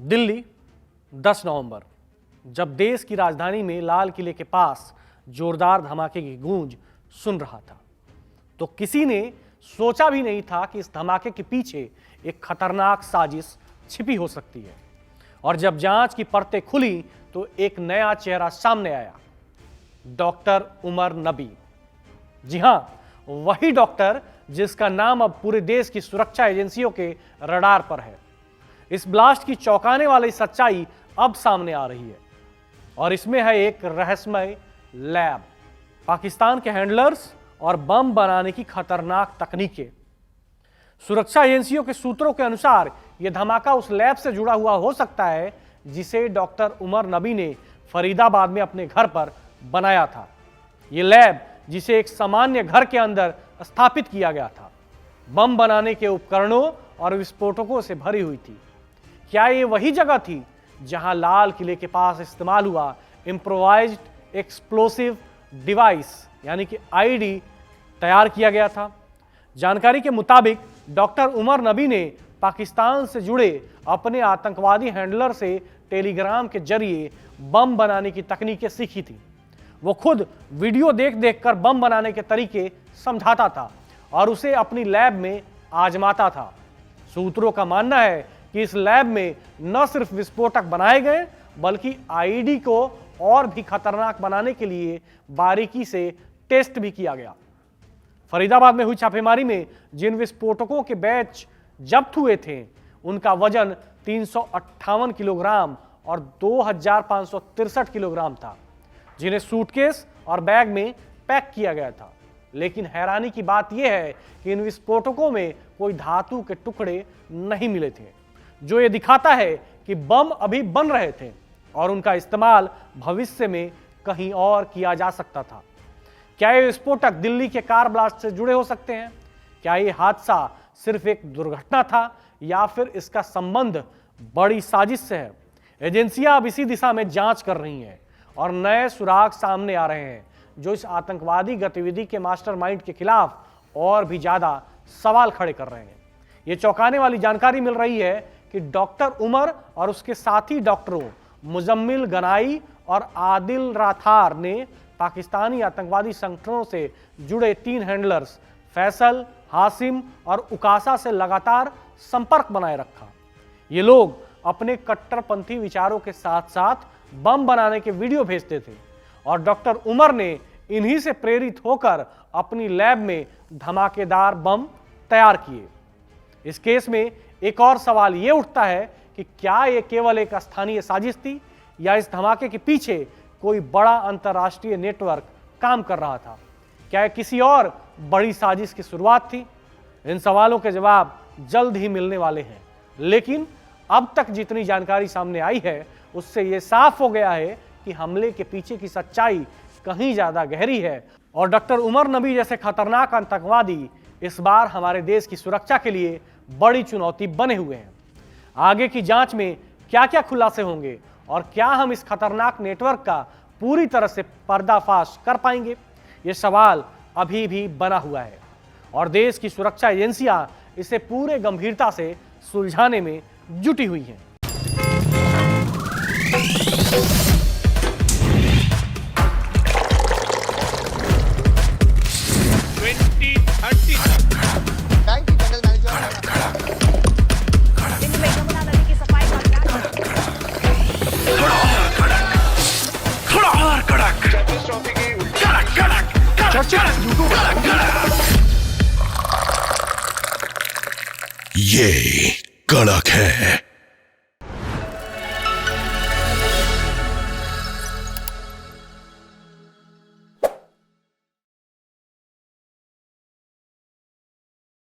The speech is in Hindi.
दिल्ली 10 नवंबर, जब देश की राजधानी में लाल किले के पास जोरदार धमाके की गूंज सुन रहा था, तो किसी ने सोचा भी नहीं था कि इस धमाके के पीछे एक खतरनाक साजिश छिपी हो सकती है। और जब जांच की परतें खुली तो एक नया चेहरा सामने आया, डॉक्टर उमर नबी। जी हां, वही डॉक्टर जिसका नाम अब पूरे देश की सुरक्षा एजेंसियों के रडार पर है। इस ब्लास्ट की चौंकाने वाली सच्चाई अब सामने आ रही है और इसमें है एक रहस्यमय लैब, पाकिस्तान के हैंडलर्स और बम बनाने की खतरनाक तकनीकें। सुरक्षा एजेंसियों के सूत्रों के अनुसार यह धमाका उस लैब से जुड़ा हुआ हो सकता है जिसे डॉक्टर उमर नबी ने फरीदाबाद में अपने घर पर बनाया था। यह लैब जिसे एक सामान्य घर के अंदर स्थापित किया गया था, बम बनाने के उपकरणों और विस्फोटकों से भरी हुई थी। क्या ये वही जगह थी जहां लाल किले के पास इस्तेमाल हुआ इम्प्रोवाइज्ड एक्सप्लोसिव डिवाइस यानी कि आईडी तैयार किया गया था? जानकारी के मुताबिक डॉक्टर उमर नबी ने पाकिस्तान से जुड़े अपने आतंकवादी हैंडलर से टेलीग्राम के जरिए बम बनाने की तकनीकें सीखी थी। वो खुद वीडियो देख देख कर बम बनाने के तरीके समझाता था और उसे अपनी लैब में आजमाता था। सूत्रों का मानना है कि इस लैब में न सिर्फ विस्फोटक बनाए गए बल्कि आईडी को और भी खतरनाक बनाने के लिए बारीकी से टेस्ट भी किया गया। फरीदाबाद में हुई छापेमारी में जिन विस्फोटकों के बैच जब्त हुए थे उनका वजन 358 किलोग्राम और 2563 किलोग्राम था, जिन्हें सूटकेस और बैग में पैक किया गया था। लेकिन हैरानी की बात यह है कि इन विस्फोटकों में कोई धातु के टुकड़े नहीं मिले थे, जो ये दिखाता है कि बम अभी बन रहे थे और उनका इस्तेमाल भविष्य में कहीं और किया जा सकता था। क्या ये विस्फोटक दिल्ली के कार ब्लास्ट से जुड़े हो सकते हैं? क्या ये हादसा सिर्फ एक दुर्घटना था या फिर इसका संबंध बड़ी साजिश से है? एजेंसियां अब इसी दिशा में जांच कर रही हैं और नए सुराग सामने आ रहे हैं जो इस आतंकवादी गतिविधि के मास्टरमाइंड के खिलाफ और भी ज्यादा सवाल खड़े कर रहे हैं। ये चौंकाने वाली जानकारी मिल रही है कि डॉक्टर उमर और उसके साथी डॉक्टरों मुजम्मिल गनाई और आदिल राथार ने पाकिस्तानी आतंकवादी संगठनों से जुड़े 3 हैंडलर्स फैसल, हासिम और उकासा से लगातार संपर्क बनाए रखा। ये लोग अपने कट्टरपंथी विचारों के साथ साथ बम बनाने के वीडियो भेजते थे और डॉक्टर उमर ने इन्हीं से प्रेरित होकर अपनी लैब में धमाकेदार बम तैयार किए। इस केस में एक और सवाल यह उठता है कि क्या यह केवल एक स्थानीय साजिश थी या इस धमाके के पीछे कोई बड़ा अंतर्राष्ट्रीय नेटवर्क काम कर रहा था? क्या यह किसी और बड़ी साजिश की शुरुआत थी? इन सवालों के जवाब जल्द ही मिलने वाले हैं, लेकिन अब तक जितनी जानकारी सामने आई है उससे यह साफ हो गया है कि हमले के पीछे की सच्चाई कहीं ज्यादा गहरी है और डॉक्टर उमर नबी जैसे खतरनाक आतंकवादी इस बार हमारे देश की सुरक्षा के लिए बड़ी चुनौती बने हुए हैं। आगे की जांच में क्या क्या खुलासे होंगे और क्या हम इस खतरनाक नेटवर्क का पूरी तरह से पर्दाफाश कर पाएंगे? ये सवाल अभी भी बना हुआ है और देश की सुरक्षा एजेंसियां इसे पूरे गंभीरता से सुलझाने में जुटी हुई हैं। ये कड़क है।